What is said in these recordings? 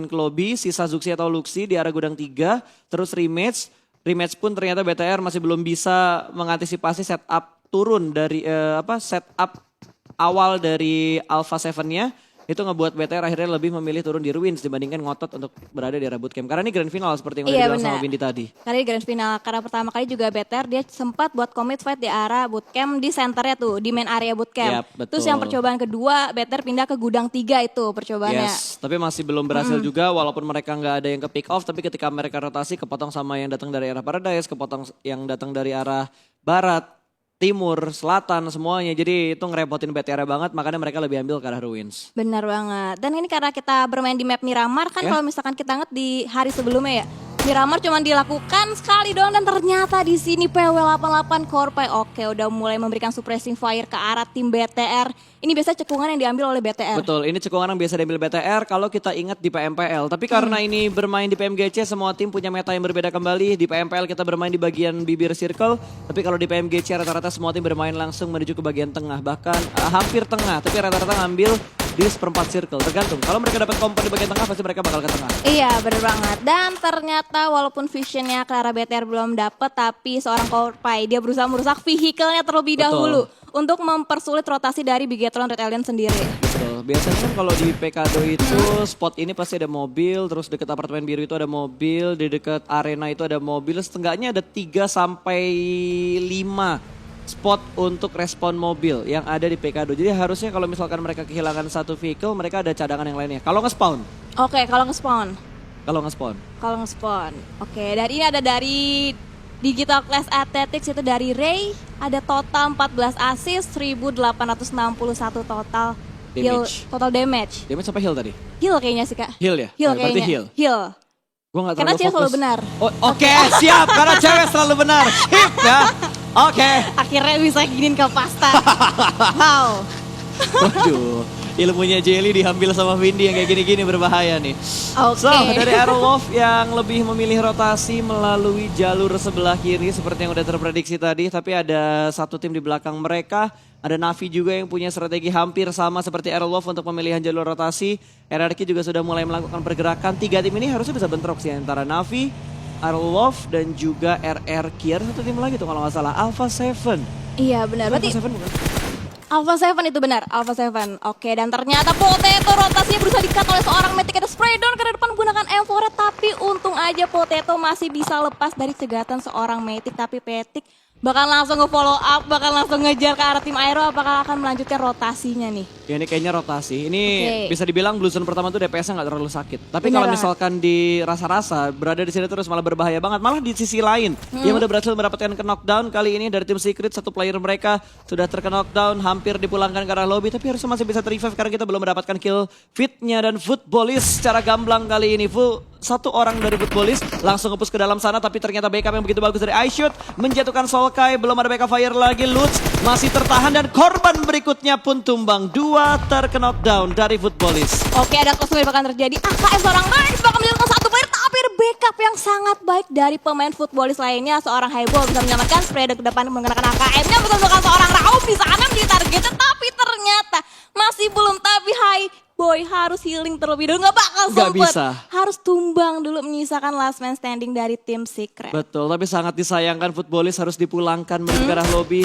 ke lobby, sisa Zuxi atau Luxi di arah gudang 3, terus rematch. Rematch pun ternyata BTR masih belum bisa mengantisipasi setup turun dari setup awal dari Alpha 7-nya. Itu ngebuat BTR akhirnya lebih memilih turun di Ruins dibandingkan ngotot untuk berada di arah bootcamp. Karena ini grand final seperti yang udah dibilang sama Windy tadi. Karena di grand final, karena pertama kali juga BTR dia sempat buat commit fight di arah bootcamp di centernya tuh, di main area bootcamp. Yap, Terus yang percobaan kedua, BTR pindah ke gudang 3 itu percobaannya. Yes, tapi masih belum berhasil juga walaupun mereka nggak ada yang ke pick off. Tapi ketika mereka rotasi kepotong sama yang datang dari arah Paradise, kepotong yang datang dari arah Barat, Timur, Selatan semuanya. Jadi itu ngerepotin BTR banget, makanya mereka lebih ambil ke arah Ruins. Benar banget. Dan ini karena kita bermain di map Miramar kan kalau misalkan kita ingat di hari sebelumnya ya. Miramar cuma dilakukan sekali doang dan ternyata di sini PW88 Korpai oke udah mulai memberikan suppressing fire ke arah tim BTR. Ini biasa cekungan yang diambil oleh BTR. Betul, ini cekungan yang biasa diambil BTR kalau kita ingat di PMPL. Tapi karena ini bermain di PMGC semua tim punya meta yang berbeda kembali. Di PMPL kita bermain di bagian bibir circle. Tapi kalau di PMGC rata-rata semua tim bermain langsung menuju ke bagian tengah. Bahkan hampir tengah, tapi rata-rata ngambil di seperempat circle. Tergantung, kalau mereka dapat kompon di bagian tengah pasti mereka bakal ke tengah. Iya bener banget. Dan ternyata walaupun visionnya ke arah BTR belum dapet, tapi seorang Korpai dia berusaha merusak vehicle-nya terlebih dahulu untuk mempersulit rotasi dari Bigetron Red Alien sendiri. Betul, biasanya kan kalau di PKDO itu spot ini pasti ada mobil, terus dekat apartemen biru itu ada mobil, di dekat arena itu ada mobil, setengahnya ada 3 sampai 5 spot untuk respon mobil yang ada di PKDO. Jadi harusnya kalau misalkan mereka kehilangan satu vehicle, mereka ada cadangan yang lainnya. Kalau nge-spawn. Oke, kalau nge-spawn. Kalau nge-spawn. Kalau nge-spawn. Oke, dan ini ada dari Digital Class Athletics itu dari Ray. Ada total 14 assist, 1861 total heal, Damage. total damage. Damage sampai heal tadi? Heal kayaknya sih kak. Heal ya? Heal Berarti kayaknya. heal. Heal. Gua gak Karena terlalu cewek selalu fokus. benar. Oh, Oke, siap. Karena cewek selalu benar. Sip ya. Oke. Akhirnya bisa giniin ke pasta. Wow. Waduh, ilmunya Jelly diambil sama Windy yang kayak gini-gini berbahaya nih. Oke. So, dari Aerowolf yang lebih memilih rotasi melalui jalur sebelah kiri seperti yang udah terprediksi tadi. Tapi ada satu tim di belakang mereka. Ada Navi juga yang punya strategi hampir sama seperti Aerowolf untuk pemilihan jalur rotasi. RRQ juga sudah mulai melakukan pergerakan. 3 tim ini harusnya bisa bentrok sih antara Navi, Aerowolf dan juga RRQ. Ada satu tim lagi tuh kalau nggak salah, Alpha 7. Iya benar. Berarti Alpha 7 bukan? Alpha 7 itu benar, Alpha 7. Oke, dan ternyata Potato rotasinya berusaha di-cut oleh seorang Matic. Ada spray down ke depan menggunakan M4, tapi untung aja Potato masih bisa lepas dari cegatan seorang Matic. Tapi Matic bakal langsung nge-follow up, bakal langsung ngejar ke arah tim Aero, apakah akan melanjutkan rotasinya nih? Ya ini kayaknya rotasi. Ini Oke. bisa dibilang Blue Zone pertama tuh DPS-nya nggak terlalu sakit. Tapi kalau Beneran. misalkan di rasa-rasa berada di sini terus malah berbahaya banget. Malah di sisi lain yang udah berhasil mendapatkan ke knockdown kali ini dari tim Secret, satu player mereka sudah terknockdown, hampir dipulangkan ke arah lobby, tapi harusnya masih bisa ter-revive karena kita belum mendapatkan kill fitnya. Dan Footballis secara gamblang kali ini full satu orang dari Footballis langsung nge-push ke dalam sana, tapi ternyata backup yang begitu bagus dari iShoot menjatuhkan Solkai. Belum ada backup fire lagi, Lutz masih tertahan dan korban berikutnya pun tumbang. 2 terknockdown dari Footballis. Oke, ada close yang bakal terjadi. AKM seorang Rex bakal menjatuhkan satu player, tapi ada backup yang sangat baik dari pemain Footballis lainnya. Seorang Highball bisa menyelamatkan spray ke depan menggunakan AKM-nya, betul-betul seorang Rauf di sana menjadi targetnya, tapi ternyata masih belum. Tapi Boy harus healing terlebih dulu, nggak bakal Nggak sempet. bisa. Harus tumbang dulu menyisakan last man standing dari tim Secret. Betul, tapi sangat disayangkan Footballis harus dipulangkan menuju ke arah lobby.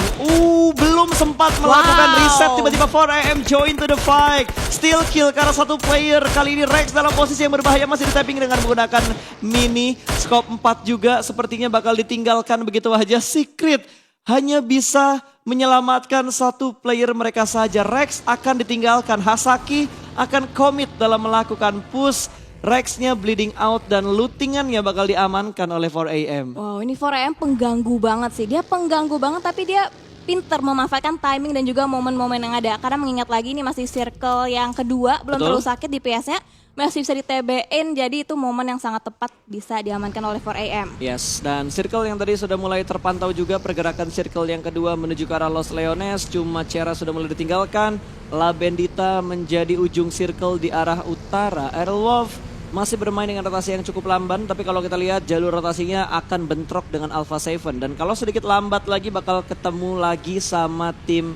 Belum sempat melakukan reset, tiba-tiba 4AM join to the fight. Still kill karena satu player. Kali ini Rex dalam posisi yang berbahaya, masih di-tapping dengan menggunakan mini. Scope 4 juga sepertinya bakal ditinggalkan begitu aja. Secret hanya bisa menyelamatkan satu player mereka saja. Rex akan ditinggalkan, Hasaki akan komit dalam melakukan push. Rex-nya bleeding out dan lootingannya bakal diamankan oleh 4AM. Wow, ini 4AM pengganggu banget sih. Dia pengganggu banget tapi dia pinter memanfaatkan timing dan juga momen-momen yang ada. Karena mengingat lagi ini masih circle yang kedua, belum terlalu sakit di PS-nya. Masih bisa di-TB-in, jadi itu momen yang sangat tepat bisa diamankan oleh 4AM. Yes, dan circle yang tadi sudah mulai terpantau juga pergerakan circle yang kedua menuju ke arah Los Leones. Cuma Cera sudah mulai ditinggalkan. La Bendita menjadi ujung circle di arah utara. Aerowolf masih bermain dengan rotasi yang cukup lamban, tapi kalau kita lihat jalur rotasinya akan bentrok dengan Alpha 7. Dan kalau sedikit lambat lagi bakal ketemu lagi sama tim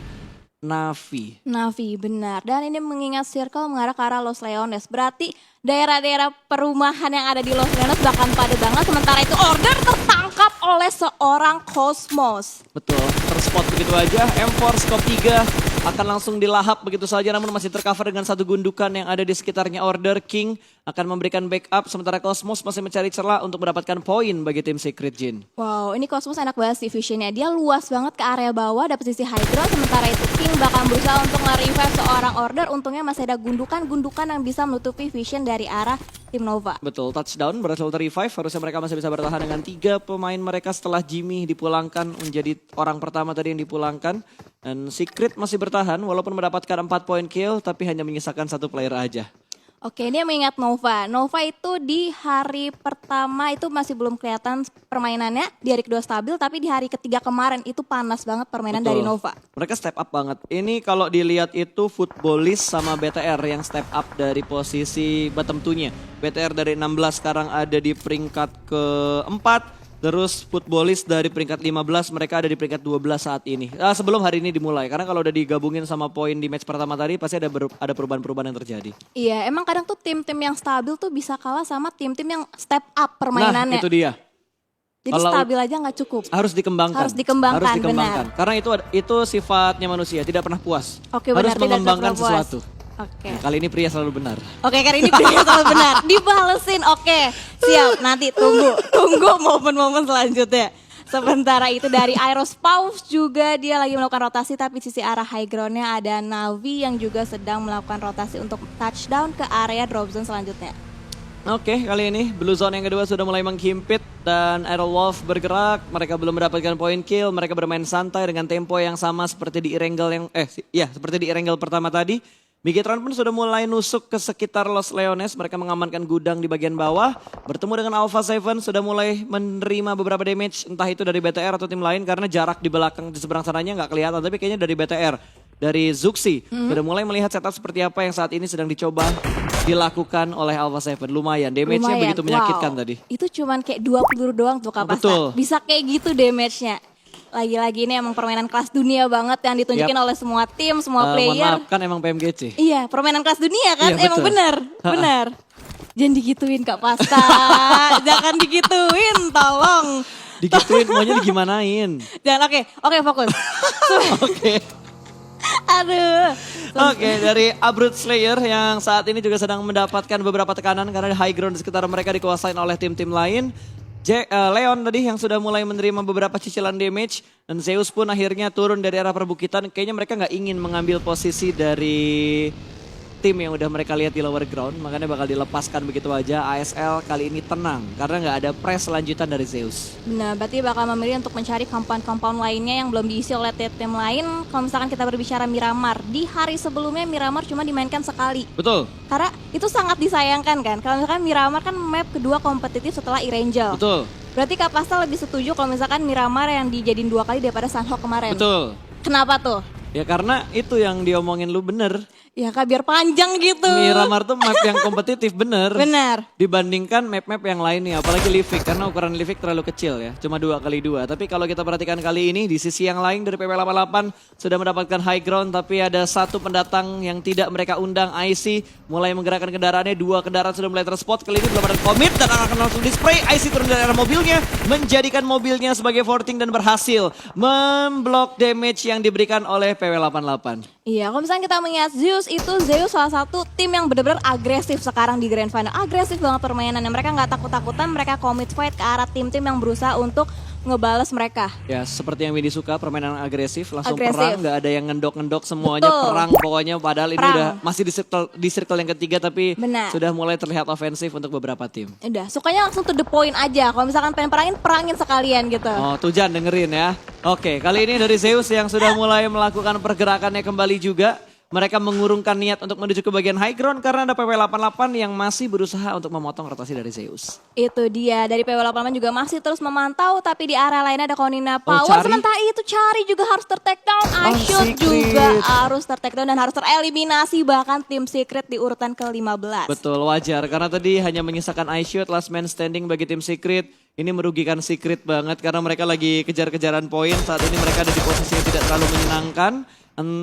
Navi. Navi, benar. Dan ini mengingat circle mengarah ke arah Los Leones. Berarti daerah-daerah perumahan yang ada di Los Leones bahkan padat banget. Sementara itu Order tertangkap oleh seorang Cosmos. Betul, terspot begitu aja. M4 Scope 3 akan langsung dilahap begitu saja, namun masih tercover dengan satu gundukan yang ada di sekitarnya Order. King akan memberikan backup, sementara Cosmos masih mencari celah untuk mendapatkan poin bagi tim Secret Jin. Wow, ini Cosmos enak banget sih visionnya. Dia luas banget ke area bawah, dapat sisi high ground. Sementara itu King bakal berusaha untuk nge-revive seorang Order. Untungnya masih ada gundukan-gundukan yang bisa menutupi vision dari arah tim Nova. Betul, touchdown berhasil ter-revive. Harusnya mereka masih bisa bertahan dengan 3 pemain mereka setelah Jimmy dipulangkan menjadi orang pertama tadi yang dipulangkan. Dan Secret masih bertahan walaupun mendapatkan 4 poin kill tapi hanya menyisakan 1 player aja. Oke, ini yang mengingat Nova. Nova itu di hari pertama itu masih belum kelihatan permainannya. Di hari kedua stabil, tapi di hari ketiga kemarin itu panas banget permainan Betul. dari Nova. Mereka step up banget. Ini kalau dilihat itu Footballist sama BTR yang step up dari posisi bottom 2-nya. BTR dari 16 sekarang ada di peringkat keempat. Terus Footballist dari peringkat 15, mereka ada di peringkat 12 saat ini. Sebelum hari ini dimulai, karena kalau udah digabungin sama poin di match pertama tadi, pasti ada perubahan-perubahan yang terjadi. Iya, emang kadang tuh tim-tim yang stabil tuh bisa kalah sama tim-tim yang step up permainannya. Nah, itu dia. Jadi Kalau stabil aja nggak cukup. Harus dikembangkan. Harus dikembangkan, benar. Karena itu sifatnya manusia, tidak pernah puas. Oke, harus benar, tidak mengembangkan pernah puas. sesuatu. Oke. Nah, kali ini pria selalu benar. Oke, kali ini pria selalu benar. Dibalesin, oke. Siap, nanti tunggu momen-momen selanjutnya. Sementara itu dari Airos Paus juga dia lagi melakukan rotasi, tapi sisi arah high groundnya ada Navi yang juga sedang melakukan rotasi untuk touchdown ke area drop zone selanjutnya. Oke, kali ini Blue Zone yang kedua sudah mulai menghimpit dan Aerowolf bergerak. Mereka belum mendapatkan poin kill, mereka bermain santai dengan tempo yang sama seperti di Erangel seperti di Erangel pertama tadi. Bigetron pun sudah mulai nusuk ke sekitar Los Leones. Mereka mengamankan gudang di bagian bawah. Bertemu dengan Alpha 7 sudah mulai menerima beberapa damage. Entah itu dari BTR atau tim lain karena jarak di belakang di seberang sananya nggak kelihatan. Tapi kayaknya dari BTR, dari Zuxi. Sudah mulai melihat setup seperti apa yang saat ini sedang dicoba dilakukan oleh Alpha 7. Lumayan, damage-nya begitu menyakitkan tadi. Itu cuman kayak 2 peluru doang tuh Kapasta. Betul. Bisa kayak gitu damage-nya. Lagi-lagi ini emang permainan kelas dunia banget yang ditunjukin oleh semua tim, semua player. Mohon maaf, kan emang PMGC. Iya, permainan kelas dunia kan, Iya, emang betul. benar. Jangan digituin Kak Pasta, jangan digituin, tolong. Digituin, maunya digimanain. Dan oke, fokus. Oke. Aduh. Oke, dari Abrut Slayer yang saat ini juga sedang mendapatkan beberapa tekanan karena high ground di sekitar mereka dikuasain oleh tim-tim lain. Leon tadi yang sudah mulai menerima beberapa cicilan damage dan Zeus pun akhirnya turun dari arah perbukitan. Kayaknya mereka nggak ingin mengambil posisi dari tim yang udah mereka lihat di lower ground, makanya bakal dilepaskan begitu aja. ASL kali ini tenang karena nggak ada press lanjutan dari Zeus. Benar, berarti bakal memilih untuk mencari compound-compound lainnya yang belum diisi oleh tim lain. Kalau misalkan kita berbicara Miramar, di hari sebelumnya Miramar cuma dimainkan sekali. Betul. Karena itu sangat disayangkan kan. Kalau misalkan Miramar kan map kedua kompetitif setelah Erangel. Betul. Berarti Kak Pasta lebih setuju kalau misalkan Miramar yang dijadiin 2 kali daripada Sunhawk kemarin. Betul. Kenapa tuh? Ya karena itu yang diomongin lu bener. Ya Kak, biar panjang gitu. Miramar tuh map yang kompetitif bener. Benar. Dibandingkan map-map yang lainnya, apalagi Livik karena ukuran Livik terlalu kecil ya, cuma 2x2. Tapi kalau kita perhatikan kali ini di sisi yang lain dari PP88 sudah mendapatkan high ground, tapi ada satu pendatang yang tidak mereka undang, IC mulai menggerakkan kendaraannya, 2 kendaraan sudah mulai terspot. Kali ini belum ada commit dan akan langsung di-spray. IC turun dari arah mobilnya, menjadikan mobilnya sebagai forting dan berhasil memblok damage yang diberikan oleh PW88. Iya, kalau misalnya kita melihat Zeus salah satu tim yang benar-benar agresif sekarang di Grand Final. Agresif banget permainannya. Mereka nggak takut-takutan, mereka commit fight ke arah tim-tim yang berusaha untuk ngebales mereka. Ya, seperti yang Windy suka, permainan agresif, langsung Agresif. perang, nggak ada yang ngendok-ngendok, semuanya Betul. perang pokoknya. Padahal ini Perang. udah masih di circle yang ketiga, tapi Benar. sudah mulai terlihat ofensif untuk beberapa tim. Udah, sukanya langsung to the point aja. Kalau misalkan pengen perangin sekalian gitu. Oh, Tujan dengerin ya. Oke, kali ini dari Zeus yang sudah mulai melakukan pergerakannya kembali juga. Mereka mengurungkan niat untuk menuju ke bagian high ground karena ada PW88 yang masih berusaha untuk memotong rotasi dari Zeus. Itu dia, dari PW88 juga masih terus memantau, tapi di area lain ada Konina Power. Cari. Sementara itu Cari juga harus ter-take down, Ashut Secret. juga harus ter-take down dan harus tereliminasi, bahkan tim Secret di urutan ke-15. Betul, wajar. Karena tadi hanya menyisakan iShoot, last man standing bagi tim Secret. Ini merugikan Secret banget karena mereka lagi kejar-kejaran poin. Saat ini mereka ada di posisi yang tidak terlalu menyenangkan.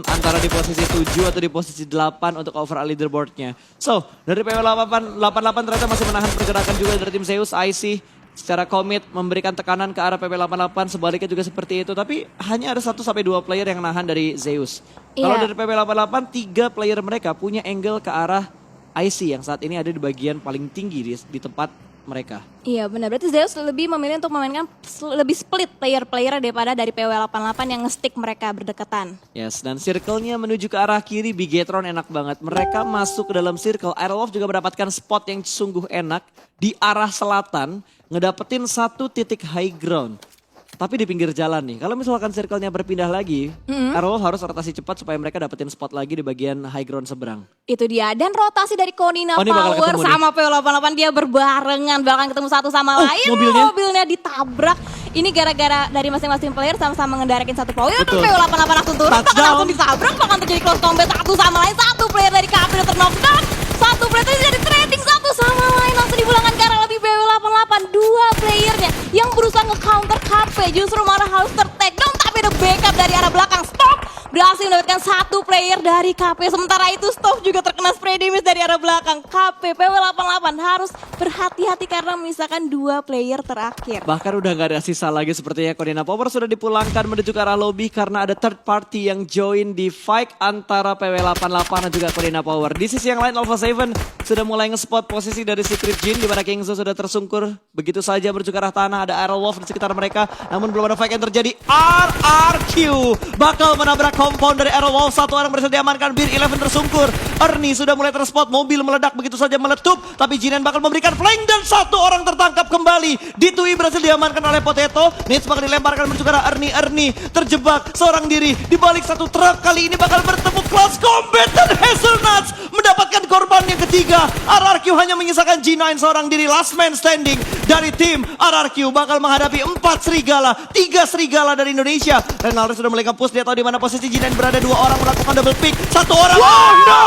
antara di posisi 7 atau di posisi 8 untuk overall leaderboardnya. So, dari PW88 ternyata masih menahan pergerakan juga dari tim Zeus. IC secara komit memberikan tekanan ke arah PP88, sebaliknya juga seperti itu. Tapi hanya ada 1-2 player yang nahan dari Zeus. Kalau dari PP88, 3 player mereka punya angle ke arah IC yang saat ini ada di bagian paling tinggi di tempat mereka. Iya benar, berarti Zeus lebih memilih untuk memainkan lebih split player-player daripada dari PW88 yang nge-stick mereka berdekatan. Yes, dan circle-nya menuju ke arah kiri, Bigetron enak banget. Mereka masuk ke dalam circle, Aerolov juga mendapatkan spot yang sungguh enak di arah selatan, ngedapetin 1 titik high ground. Tapi di pinggir jalan nih, kalau misalkan circle-nya berpindah lagi, Aerolov harus rotasi cepat supaya mereka dapetin spot lagi di bagian high ground seberang. Itu dia, dan rotasi dari Konina Oh, ini bakal Power ketemu sama PW88 dia berbarengan, bahkan ketemu satu sama lain, mobilnya ditabrak. Ini gara-gara dari masing-masing player sama-sama ngendarakin satu power, terus PW88 langsung turun, bahkan langsung ditabrak, bahkan terjadi close combat satu sama lain, satu player dari KP udah terknockdown, satu player tadi jadi trading satu sama lain, langsung dipulangkan ke arah lebih PW88, 2 playernya yang berusaha nge-counter KP, justru malah harus ter-takedown, tapi ada backup dari arah belakang, stop! Berhasil mendapatkan 1 player dari KP. Sementara itu Stop juga terkena spray damage dari arah belakang. KP PW88 harus berhati-hati karena menyisakan 2 player terakhir. Bahkan udah gak ada sisa lagi, sepertinya Konina Power sudah dipulangkan menuju ke arah lobby karena ada third party yang join di fight antara PW88 dan juga Konina Power. Di sisi yang lain Alpha 7 sudah mulai nge-spot posisi dari Secret Jin di mana Kingzo sudah tersungkur begitu saja menuju ke arah tanah. Ada Aerolov di sekitar mereka, namun belum ada fight yang terjadi. RRQ bakal menabrak compound dari Aerowolf, 1 orang berhasil diamankan, Bir 11 tersungkur. Ernie sudah mulai terspot, mobil meledak begitu saja meletup, tapi Jinan bakal memberikan flank dan 1 orang tertangkap kembali. Ditui berhasil diamankan oleh Potato, Nits bakal dilemparkan menuju ke arah Ernie terjebak seorang diri di balik 1 truk. Kali ini bakal bertemu close combat dan Hazelnuts mendapatkan korban yang ketiga. RRQ hanya menyisakan G9 seorang diri, last man standing dari tim RRQ bakal menghadapi 4 serigala, 3 serigala dari Indonesia. Renaldo sudah mulai nge-push, dia tahu di mana posisi Jinan berada, 2 orang melakukan double pick, 1 orang, oh no!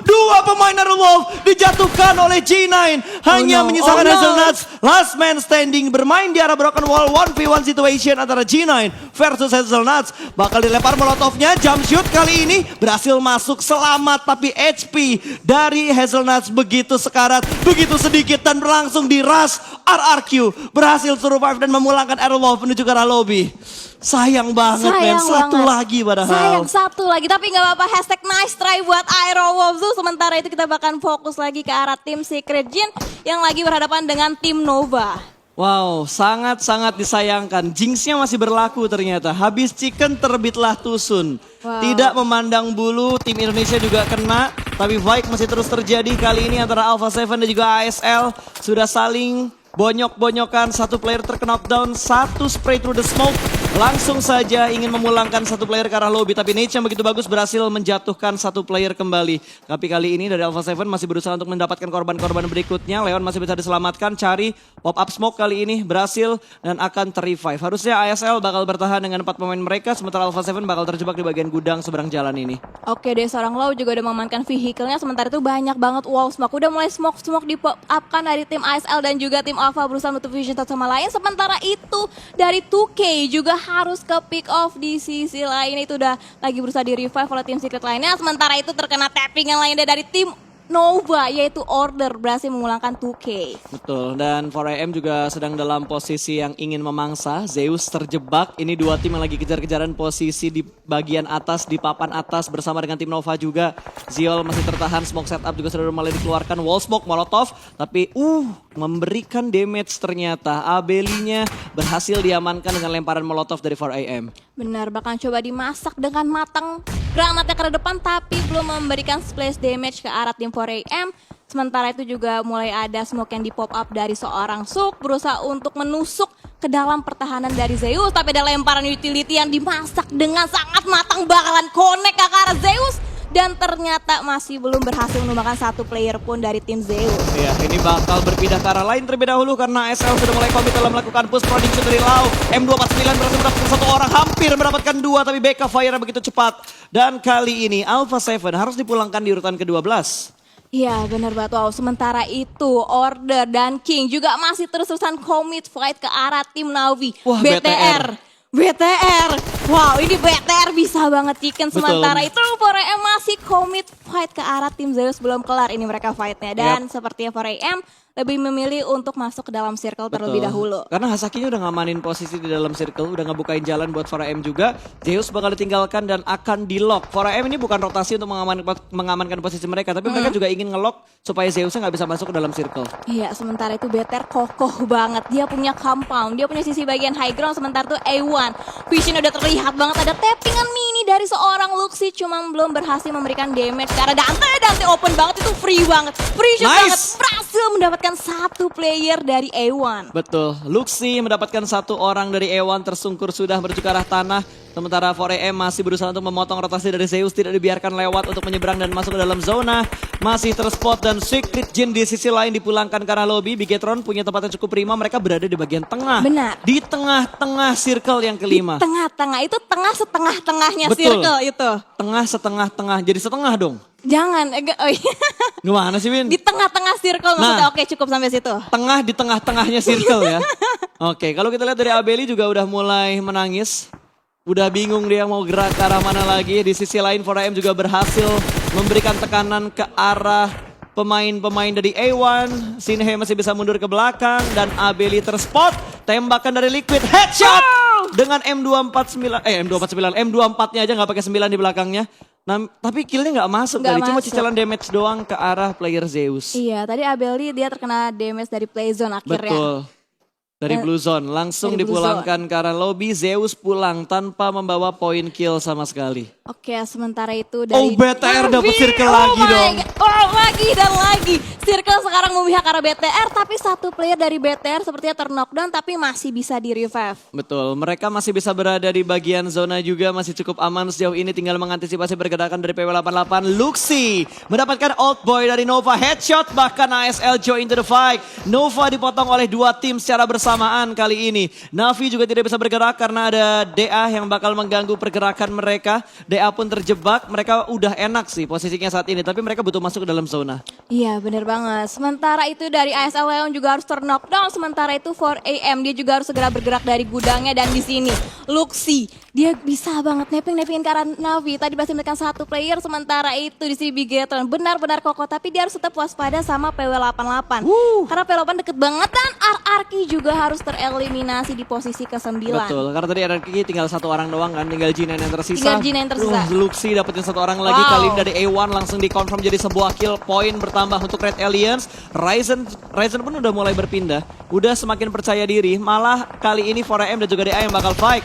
2 pemain Aerowolf dijatuhkan oleh G9, hanya menyisakan Hazelnuts, last man standing, bermain di arah broken wall, 1v1 situation antara G9 versus Hazelnuts. Bakal dilempar molotovnya, jump shoot kali ini berhasil masuk selamat, tapi HP dari Hazelnuts begitu sekarat, begitu sedikit dan langsung diras. RRQ berhasil survive dan memulangkan Aerowolf menuju ke arah lobby. Sayang banget men, 1 lagi padahal. Sayang 1 lagi, tapi gak apa-apa, hashtag nice try buat Aerowolf. Sementara itu kita bakal fokus lagi ke arah tim Secret Jin yang lagi berhadapan dengan tim Nova. Wow, sangat-sangat disayangkan. Jinx-nya masih berlaku ternyata. Habis chicken terbitlah tusun. Tidak memandang bulu, tim Indonesia juga kena. Tapi fight masih terus terjadi kali ini antara Alpha 7 dan juga ASL. Sudah saling bonyok-bonyokan, 1 player terknockdown, 1 spray through the smoke. Langsung saja ingin memulangkan 1 player ke arah lobby, tapi Nate yang begitu bagus berhasil menjatuhkan 1 player kembali. Tapi kali ini dari Alpha 7 masih berusaha untuk mendapatkan korban-korban berikutnya. Leon masih bisa diselamatkan, cari pop up smoke kali ini berhasil dan akan ter-revive. Harusnya ASL bakal bertahan dengan 4 pemain mereka, sementara Alpha 7 bakal terjebak di bagian gudang seberang jalan ini. Oke deh, seorang Low juga udah mengamankan vehicle-nya, sementara itu banyak banget wall smoke. Udah mulai smoke di pop up kan dari tim ASL dan juga tim Alpha berusaha menutup vision satu sama lain. Sementara itu dari 2K juga harus ke pick off di sisi lain, itu udah lagi berusaha di revive oleh tim Secret lainnya. Sementara itu terkena tapping yang lainnya dari tim Nova, yaitu Order berhasil memulangkan 2K. Betul, dan 4AM juga sedang dalam posisi yang ingin memangsa. Zeus terjebak, ini 2 tim yang lagi kejar-kejaran posisi di bagian atas, di papan atas bersama dengan tim Nova juga. Ziol masih tertahan, smoke setup juga sudah mulai dikeluarkan, wall smoke, molotov. Tapi memberikan damage ternyata. Abelinya berhasil diamankan dengan lemparan molotov dari 4AM. Benar, bakal coba dimasak dengan matang granatnya ke depan, tapi belum memberikan splash damage ke arah tim 4AM. Sementara itu juga mulai ada smoke yang di pop up dari seorang Suk, berusaha untuk menusuk ke dalam pertahanan dari Zeus. Tapi ada lemparan utility yang dimasak dengan sangat matang, bakalan connect ke arah Zeus. Dan ternyata masih belum berhasil menumbangkan 1 player pun dari tim Zeus. Ya, ini bakal berpindah ke arah lain terlebih dahulu karena ASL sudah mulai komit dalam melakukan push prediction dari Lau. M249 berhasil mendapatkan 1 orang, hampir mendapatkan 2, tapi backup fire begitu cepat. Dan kali ini Alpha 7 harus dipulangkan di urutan ke-12. Iya benar banget, wow. Sementara itu Order dan King juga masih terus-terusan commit fight ke arah tim Navi. Wah, BTR Wow, ini BTR bisa banget chicken. Betul. Sementara itu 4AM masih commit fight ke arah tim Zeus, belum kelar ini mereka fightnya. Dan sepertinya 4AM lebih memilih untuk masuk ke dalam circle terlebih dahulu. Karena Hasakinya udah ngamanin posisi di dalam circle, udah ngebukain jalan buat 4AM juga. Zeus bakal ditinggalkan dan akan di-lock. 4AM ini bukan rotasi untuk mengamankan posisi mereka, tapi mereka juga ingin nge-lock supaya Zeusnya nggak bisa masuk ke dalam circle. Iya, sementara itu BTR kokoh banget. Dia punya compound, dia punya sisi bagian high ground. Sementara itu A1, vision udah terlihat banget. Ada tappingan mini dari seorang Luxi, cuma belum berhasil memberikan damage. Karena Dante open banget, itu free banget. Free shot banget, berhasil mendapatkan satu player dari A1. Betul, Luxi mendapatkan satu orang dari A1 tersungkur sudah menuju ke arah tanah. Sementara 4AM masih berusaha untuk memotong rotasi dari Zeus, tidak dibiarkan lewat untuk menyeberang dan masuk ke dalam zona. Masih terspot dan Secret Jin di sisi lain dipulangkan ke arah lobby. Bigetron punya tempat yang cukup prima, mereka berada di bagian tengah. Benar. Di tengah-tengah circle yang kelima. Tengah-tengah, itu tengah setengah-tengahnya Betul. circle itu. Tengah setengah-tengah, jadi setengah dong. Jangan, oh iya. Gimana sih Win? Di tengah-tengah circle maksudnya. Oke, cukup sampai situ. Tengah di tengah-tengahnya circle ya. Oke, kalau kita lihat dari Abeli juga udah mulai menangis. Udah bingung dia mau gerak ke arah mana lagi. Di sisi lain 4AM juga berhasil memberikan tekanan ke arah pemain-pemain dari A1. Sinhe masih bisa mundur ke belakang dan Abeli terspot. Tembakan dari Liquid, headshot dengan M249nya aja nggak pakai 9 di belakangnya. Nah, tapi killnya nggak masuk tadi, cuma cicilan damage doang ke arah player Zeus. Iya, tadi Abeli dia terkena damage dari playzone akhirnya. Betul. Dari Blue Zone langsung Dari Blue dipulangkan ke arah lobby. Zeus pulang tanpa membawa poin kill sama sekali. Oke, sementara itu dari BTR Navi. dapet circle lagi my dong. God. Oh, lagi dan lagi. Circle sekarang memihak ke arah BTR, tapi satu player dari BTR sepertinya terknockdown tapi masih bisa di revive. Betul, mereka masih bisa berada di bagian zona juga, masih cukup aman sejauh ini, tinggal mengantisipasi pergerakan dari PW88. Luxi mendapatkan old boy dari Nova, headshot, bahkan ASL join into the fight. Nova dipotong oleh dua tim secara bersamaan kali ini. Navi juga tidak bisa bergerak karena ada DA yang bakal mengganggu pergerakan mereka. DA pun terjebak, mereka udah enak sih posisinya saat ini, tapi mereka butuh masuk ke dalam zona. Iya, bener banget. Sementara itu dari ASL Leon juga harus terknockdown. Sementara itu 4AM dia juga harus segera bergerak dari gudangnya. Dan di sini Luxi dia bisa banget neping-nepingin ke arah Navi. Tadi berhasil menekan satu player. Sementara itu di sini Bigetron benar-benar kokoh. Tapi dia harus tetap waspada sama PW88. Karena PW88 deket banget dan RRQ juga harus tereliminasi di posisi ke-9. Betul, karena tadi RRQ tinggal satu orang doang kan, tinggal G9 yang tersisa. Tinggal G9 yang tersisa. Luxi dapetin satu orang lagi, kali ini dari A1 langsung dikonfirm jadi sebuah kill, poin bertambah untuk Red Aliens. Ryzen pun udah mulai berpindah, udah semakin percaya diri, malah kali ini 4AM dan juga DA yang bakal fight.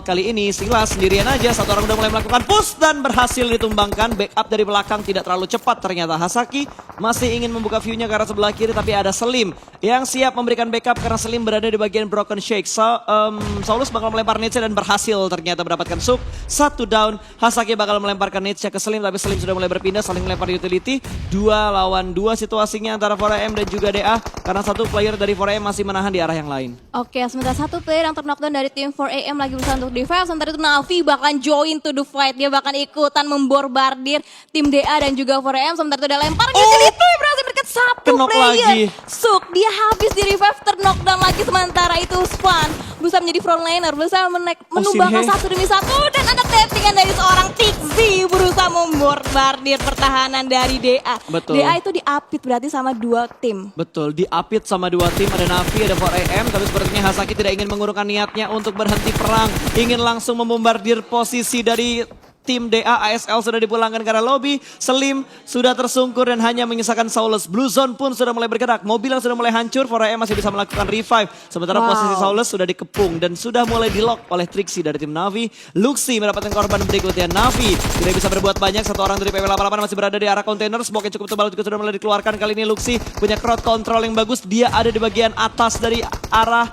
Kali ini Silas sendirian aja, satu orang udah mulai melakukan push dan berhasil ditumbangkan. Backup dari belakang tidak terlalu cepat ternyata. Hasaki masih ingin membuka view-nya ke arah sebelah kiri, tapi ada Slim yang siap memberikan backup karena Slim berada di bagian Broken Shake. Saulus bakal melempar Nietzsche dan berhasil ternyata mendapatkan Suk. Satu down, Hasaki bakal melemparkan Nietzsche ke Slim, tapi Slim sudah mulai berpindah, saling melempar utility. 2 lawan 2 situasinya antara 4AM dan juga DA, karena satu player dari 4AM masih menahan di arah yang lain. Oke, sementara satu player yang terknockdown dari tim 4AM lagi berusaha untuk defense. Sementara itu Navi bahkan join to the fight. Dia bahkan ikutan memborbardir tim DA dan juga 4AM. Sementara itu dia lempar utility, berhasil mendekat satu Knock player. lagi. Suk, dia habis di revive, terknockdown lagi. Sementara itu Span berusaha menjadi frontliner, berusaha menumbangkan Sinhe. satu demi satu. Dan ada tappingan dari seorang Tixi berusaha memborbardir pertahanan dari DA. Betul. DA itu diapit berarti sama dua tim. Betul, diapit sama dua tim, ada Navi, ada 4AM, tapi sepertinya Hasaki tidak ingin mengurungkan niatnya untuk berhenti perang, ingin langsung membombardir posisi dari tim DA. ASL sudah dipulangkan ke arah lobby, Slim sudah tersungkur dan hanya menyisakan Saulus. Blue Zone pun sudah mulai bergerak, mobil yang sudah mulai hancur, 4AM masih bisa melakukan revive. Sementara posisi Saulus sudah dikepung dan sudah mulai di-lock oleh Trixie dari tim Navi. Luxi mendapatkan korban berikutnya, Navi tidak bisa berbuat banyak, satu orang dari PW88 masih berada di arah kontainer, smoke yang cukup tebal juga sudah mulai dikeluarkan. Kali ini Luxi punya crowd control yang bagus, dia ada di bagian atas dari arah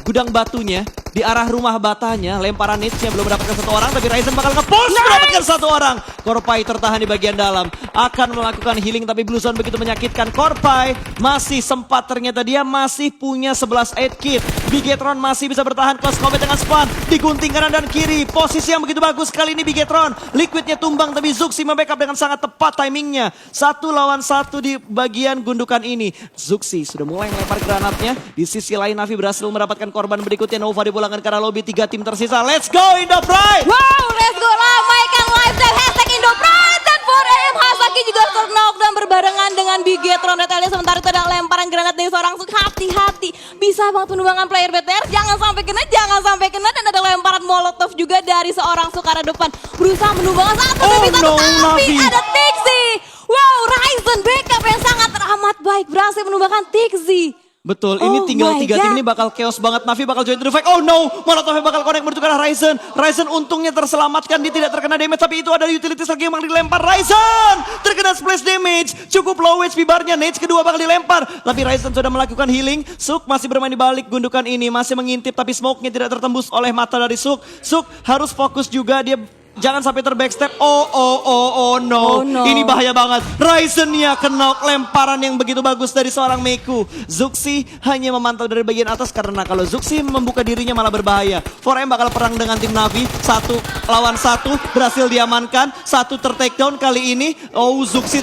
gudang batunya, di arah rumah batanya. Lemparan Nietzsche belum mendapatkan satu orang, tapi Ryzen bakal nge-push mendapatkan satu orang. Korpai tertahan di bagian dalam, akan melakukan healing, tapi Blue Zone begitu menyakitkan. Korpai masih sempat, ternyata dia masih punya 11 aid kit. Bigetron masih bisa bertahan, close combat dengan Span, digunting kanan dan kiri, posisi yang begitu bagus kali ini Bigetron. Liquidnya tumbang, tapi Zuxi membackup dengan sangat tepat timingnya. 1 lawan 1 di bagian gundukan ini. Zuxi sudah mulai melempar granatnya, di sisi lain Navi berhasil mendapatkan korban berikutnya. Nova dipulangkan dipulangkan ke arah lobby. 3 tim tersisa. Let's go Indo-Pride! Wow, let's go ramaikan live dan hashtag Indo-Pride dan 4AM Hasaki juga terknock dan berbarengan dengan Bigetron Red Alliance. Sementara itu ada lemparan granat dari seorang Suk. Hati-hati, bisa banget penumbangan player BTR. Jangan sampai kena dan ada lemparan molotov juga dari seorang Suk arah depan. Berusaha menumbangkan satu demi satu, tapi Navi. ada Tixi. Wow, Ryzen backup yang sangat teramat baik berhasil menumbangkan Tixi. Betul, ini Oh tinggal my 3 tim God. ini bakal chaos banget. Navi bakal join to the fight. Oh no, Molotovnya bakal connect menuju ke arah Ryzen. Ryzen untungnya terselamatkan, dia tidak terkena damage. Tapi itu ada utilities lagi yang bakal dilempar. Ryzen terkena splash damage. Cukup low HP barnya, Nage kedua bakal dilempar. Tapi Ryzen sudah melakukan healing. Suk masih bermain di balik gundukan ini. Masih mengintip tapi smoke-nya tidak tertembus oleh mata dari Suk. Suk harus fokus juga, dia jangan sampai terbackstep. Oh no. Oh, no. Ini bahaya banget. Ryzen-nya kena lemparan yang begitu bagus dari seorang Meku. Zuxi hanya memantau dari bagian atas karena kalau Zuxi membuka dirinya malah berbahaya. 4M bakal perang dengan tim Navi. 1 lawan 1 berhasil diamankan. 1 ter-takedown kali ini. Oh, Zuxi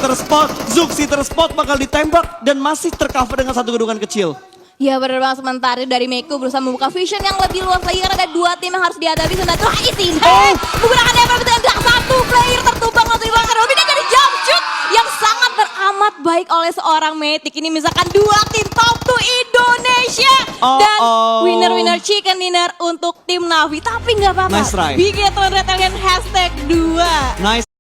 terspot bakal ditembak dan masih tercover dengan 1 gedungan kecil. Ya benar banget, sementara dari Meku berusaha membuka vision yang lebih luas lagi karena ada 2 tim yang harus dihadapi. Sementara itu Aisin menggunakan level dan satu player tertumbang langsung dibakar. Robin dan jadi jump shoot yang sangat teramat baik oleh seorang Matic. Ini misalkan 2 tim top 2 Indonesia dan winner chicken dinner untuk tim Navi. Tapi nggak apa-apa. Nice try. Bigetron Red Alliance hashtag 2. Nice.